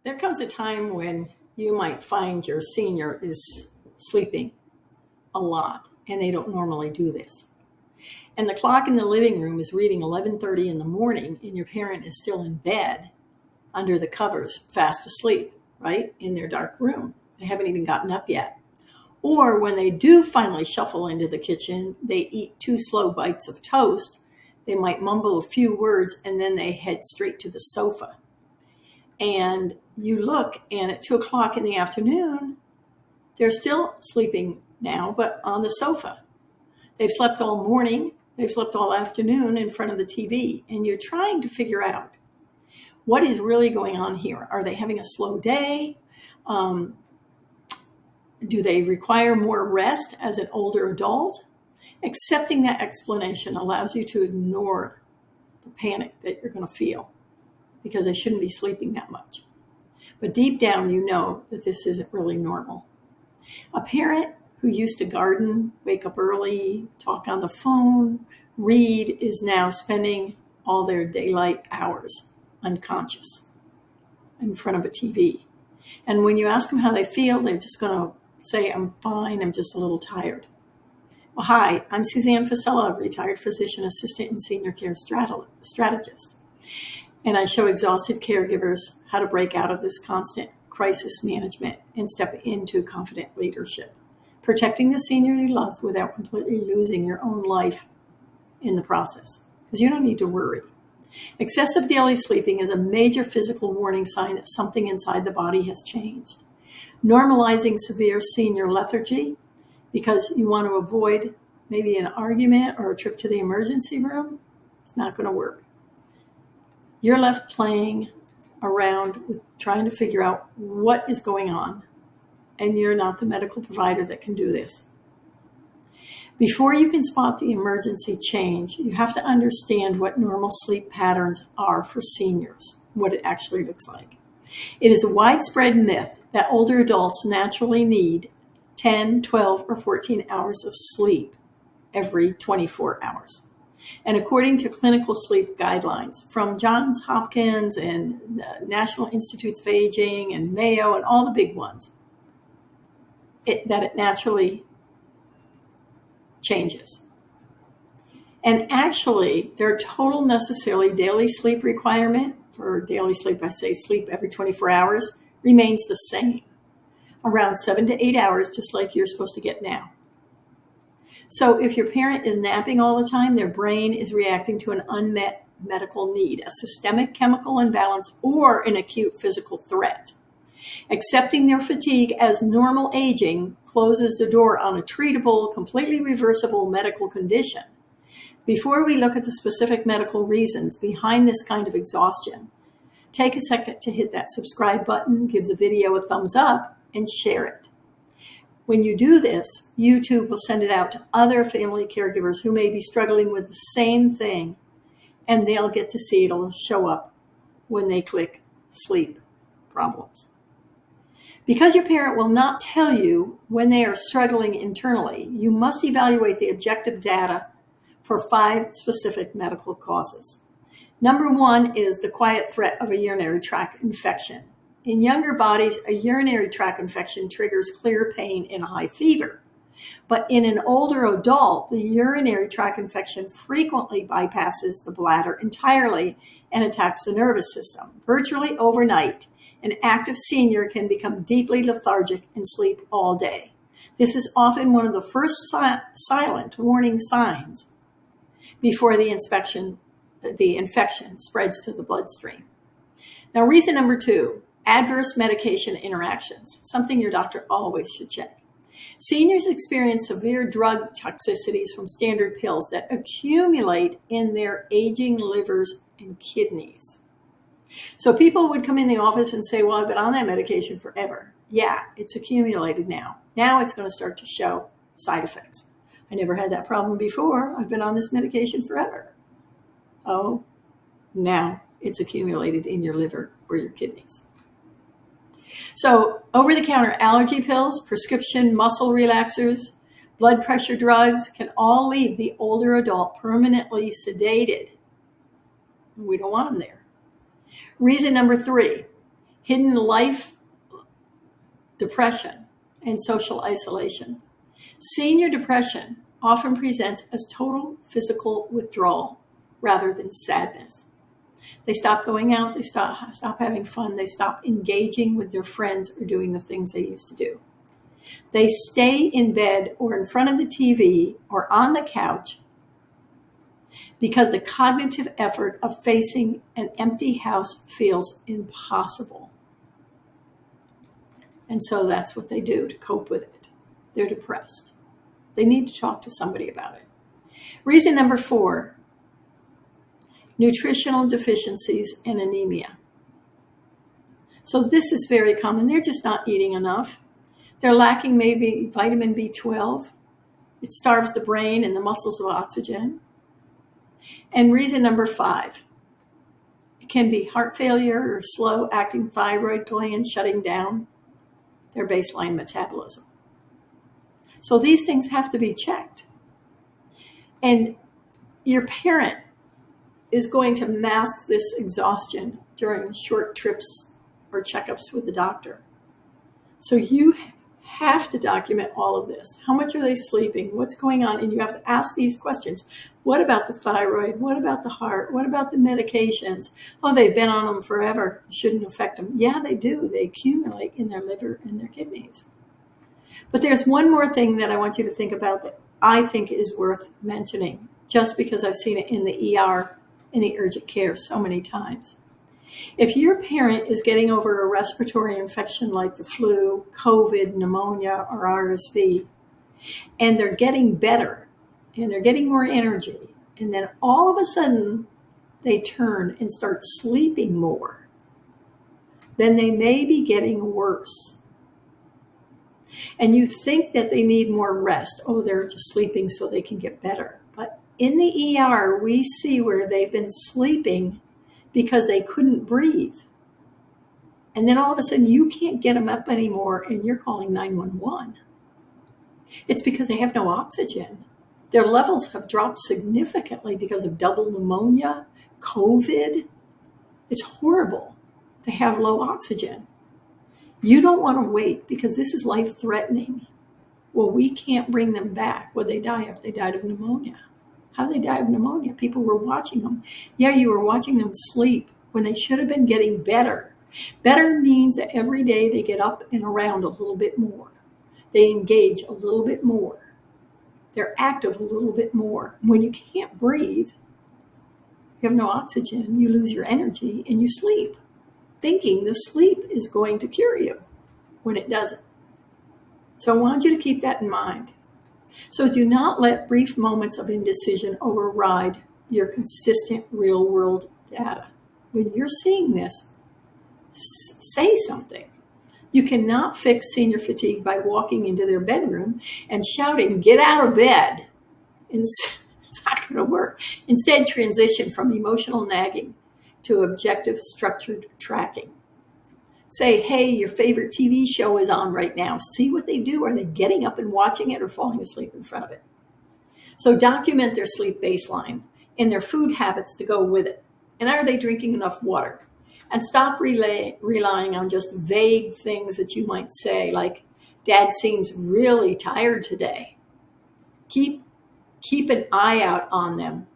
There comes a time when you might find your senior is sleeping a lot and they don't normally do this. And the clock in the living room is reading 11:30 in the morning and your parent is still in bed under the covers, fast asleep, right? In their dark room. They haven't even gotten up yet. Or when they do finally shuffle into the kitchen, they eat 2 slow bites of toast. They might mumble a few words and then they head straight to the sofa. And you look, and at 2 o'clock in the afternoon, they're still sleeping now, but on the sofa. They've slept all morning, they've slept all afternoon in front of the TV, and you're trying to figure out what is really going on here. Are they having a slow day? Do they require more rest as an older adult? Accepting that explanation allows you to ignore the panic that you're going to feel because they shouldn't be sleeping that much. But deep down, you know that this isn't really normal. A parent who used to garden, wake up early, talk on the phone, read, is now spending all their daylight hours unconscious in front of a TV. And when you ask them how they feel, they're just going to say, I'm fine, I'm just a little tired. Well, hi, I'm Suzanne Fasella, retired physician assistant and senior care strategist. And I show exhausted caregivers how to break out of this constant crisis management and step into confident leadership, protecting the senior you love without completely losing your own life in the process, because you don't need to worry. Excessive daily sleeping is a major physical warning sign that something inside the body has changed. Normalizing severe senior lethargy because you want to avoid maybe an argument or a trip to the emergency room, it's not going to work. You're left playing around with trying to figure out what is going on, and you're not the medical provider that can do this. Before you can spot the emergency change, you have to understand what normal sleep patterns are for seniors, what it actually looks like. It is a widespread myth that older adults naturally need 10, 12, or 14 hours of sleep every 24 hours. And according to clinical sleep guidelines from Johns Hopkins and the National Institutes of Aging and Mayo and all the big ones, it naturally changes. And actually, their total necessarily daily sleep requirement, or daily sleep, I say sleep every 24 hours, remains the same, around 7 to 8 hours, just like you're supposed to get now. So if your parent is napping all the time, their brain is reacting to an unmet medical need, a systemic chemical imbalance, or an acute physical threat. Accepting their fatigue as normal aging closes the door on a treatable, completely reversible medical condition. Before we look at the specific medical reasons behind this kind of exhaustion, take a second to hit that subscribe button, give the video a thumbs up, and share it. When you do this, YouTube will send it out to other family caregivers who may be struggling with the same thing, and they'll get to see it'll show up when they click sleep problems. Because your parent will not tell you when they are struggling internally, you must evaluate the objective data for 5 specific medical causes. Number 1 is the quiet threat of a urinary tract infection. In younger bodies, a urinary tract infection triggers clear pain and a high fever. But in an older adult, the urinary tract infection frequently bypasses the bladder entirely and attacks the nervous system. Virtually overnight, an active senior can become deeply lethargic and sleep all day. This is often one of the first silent warning signs before the infection spreads to the bloodstream. Now, reason number 2, adverse medication interactions, something your doctor always should check. Seniors experience severe drug toxicities from standard pills that accumulate in their aging livers and kidneys. So people would come in the office and say, well, I've been on that medication forever. Yeah, it's accumulated now. Now it's going to start to show side effects. I never had that problem before. I've been on this medication forever. Oh, now it's accumulated in your liver or your kidneys. So over-the-counter allergy pills, prescription muscle relaxers, blood pressure drugs can all leave the older adult permanently sedated. We don't want them there. Reason number 3, hidden life depression, and social isolation. Senior depression often presents as total physical withdrawal rather than sadness. They stop going out, they stop having fun, they stop engaging with their friends or doing the things they used to do. They stay in bed or in front of the TV or on the couch because the cognitive effort of facing an empty house feels impossible. And so that's what they do to cope with it. They're depressed. They need to talk to somebody about it. Reason number 4, nutritional deficiencies and anemia. So this is very common. They're just not eating enough. They're lacking maybe vitamin B12. It starves the brain and the muscles of oxygen. And reason number 5, it can be heart failure or slow acting thyroid gland shutting down their baseline metabolism. So these things have to be checked. And your parent is going to mask this exhaustion during short trips or checkups with the doctor. So you have to document all of this. How much are they sleeping? What's going on? And you have to ask these questions. What about the thyroid? What about the heart? What about the medications? Oh, they've been on them forever. It shouldn't affect them. Yeah, they do. They accumulate in their liver and their kidneys. But there's one more thing that I want you to think about that I think is worth mentioning, just because I've seen it in the ER, in the urgent care so many times. If your parent is getting over a respiratory infection like the flu, COVID, pneumonia, or RSV, and they're getting better, and they're getting more energy, and then all of a sudden they turn and start sleeping more, then they may be getting worse. And you think that they need more rest. Oh, they're just sleeping so they can get better. But in the ER, we see where they've been sleeping because they couldn't breathe. And then all of a sudden you can't get them up anymore and you're calling 911. It's because they have no oxygen. Their levels have dropped significantly because of double pneumonia, COVID. It's horrible. They have low oxygen. You don't want to wait because this is life-threatening. Well, we can't bring them back. Would they die if they died of pneumonia? How they die of pneumonia? People were watching them. Yeah, you were watching them sleep when they should have been getting better. Better means that every day they get up and around a little bit more. They engage a little bit more. They're active a little bit more. When you can't breathe, you have no oxygen, you lose your energy, and you sleep, thinking the sleep is going to cure you when it doesn't. So I want you to keep that in mind. So do not let brief moments of indecision override your consistent real-world data. When you're seeing this, say something. You cannot fix senior fatigue by walking into their bedroom and shouting, "Get out of bed." It's not going to work. Instead, transition from emotional nagging to objective, structured tracking. Say, "Hey, your favorite TV show is on right now. See what they do. Are they getting up and watching it or falling asleep in front of it?" So document their sleep baseline and their food habits to go with it. And are they drinking enough water? And stop relying on just vague things that you might say, like, "Dad seems really tired today." Keep an eye out on them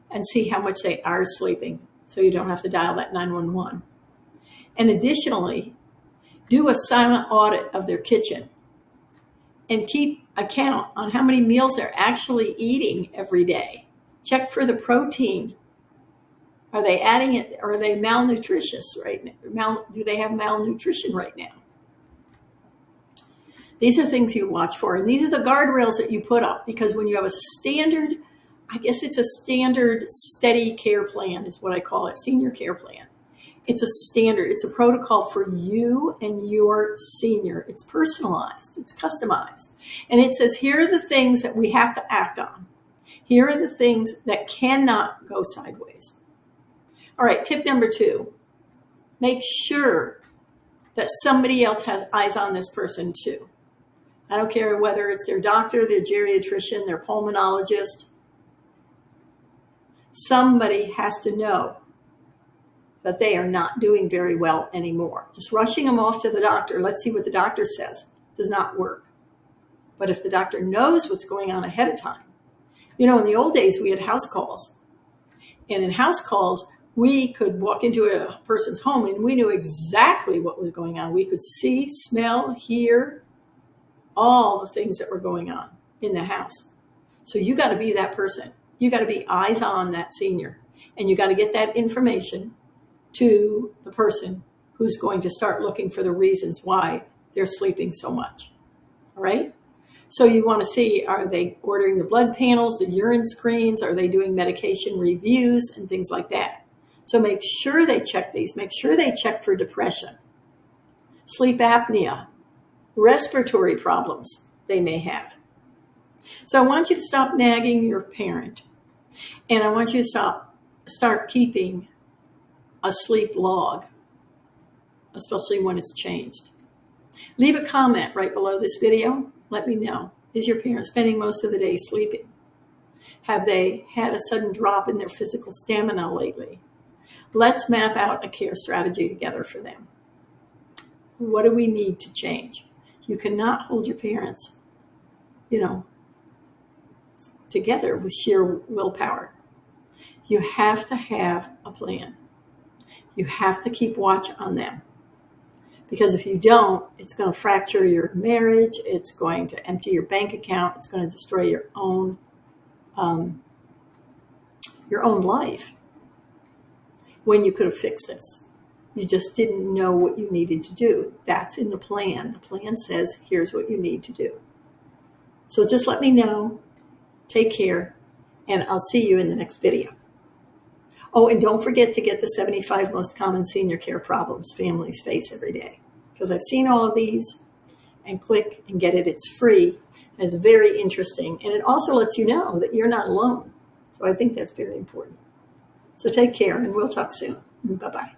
and see how much they are sleeping so you don't have to dial that 911. And additionally, do a silent audit of their kitchen and keep account on how many meals they're actually eating every day. Check for the protein. Are they adding it? Are they malnutritious right now? Do they have malnutrition right now? These are things you watch for. And these are the guardrails that you put up, because when you have a standard, I guess it's a standard steady care plan is what I call it, senior care plan. It's a standard. It's a protocol for you and your senior. It's personalized. It's customized. And it says, here are the things that we have to act on. Here are the things that cannot go sideways. All right, tip number 2, make sure that somebody else has eyes on this person too. I don't care whether it's their doctor, their geriatrician, their pulmonologist. Somebody has to know that they are not doing very well anymore. Just rushing them off to the doctor, let's see what the doctor says, does not work. But if the doctor knows what's going on ahead of time, in the old days we had house calls. And in house calls, we could walk into a person's home and we knew exactly what was going on. We could see, smell, hear all the things that were going on in the house. So you got to be that person. You got to be eyes on that senior. And you got to get that information to the person who's going to start looking for the reasons why they're sleeping so much. All right? So you want to see, are they ordering the blood panels, the urine screens? Are they doing medication reviews and things like that? So make sure they check these. Make sure they check for depression, sleep apnea, respiratory problems they may have. So I want you to stop nagging your parent. And I want you to start keeping a sleep log, especially when it's changed. Leave a comment right below this video. Let me know. Is your parent spending most of the day sleeping? Have they had a sudden drop in their physical stamina lately? Let's map out a care strategy together for them. What do we need to change? You cannot hold your parents, together with sheer willpower. You have to have a plan. You have to keep watch on them. Because if you don't, it's going to fracture your marriage. It's going to empty your bank account. It's going to destroy your own life when you could have fixed this. You just didn't know what you needed to do. That's in the plan. The plan says, here's what you need to do. So just let me know. Take care. And I'll see you in the next video. Oh, and don't forget to get the 75 most common senior care problems families face every day. Because I've seen all of these, and click and get it. It's free. It's very interesting. And it also lets you know that you're not alone. So I think that's very important. So take care, and we'll talk soon. Bye-bye.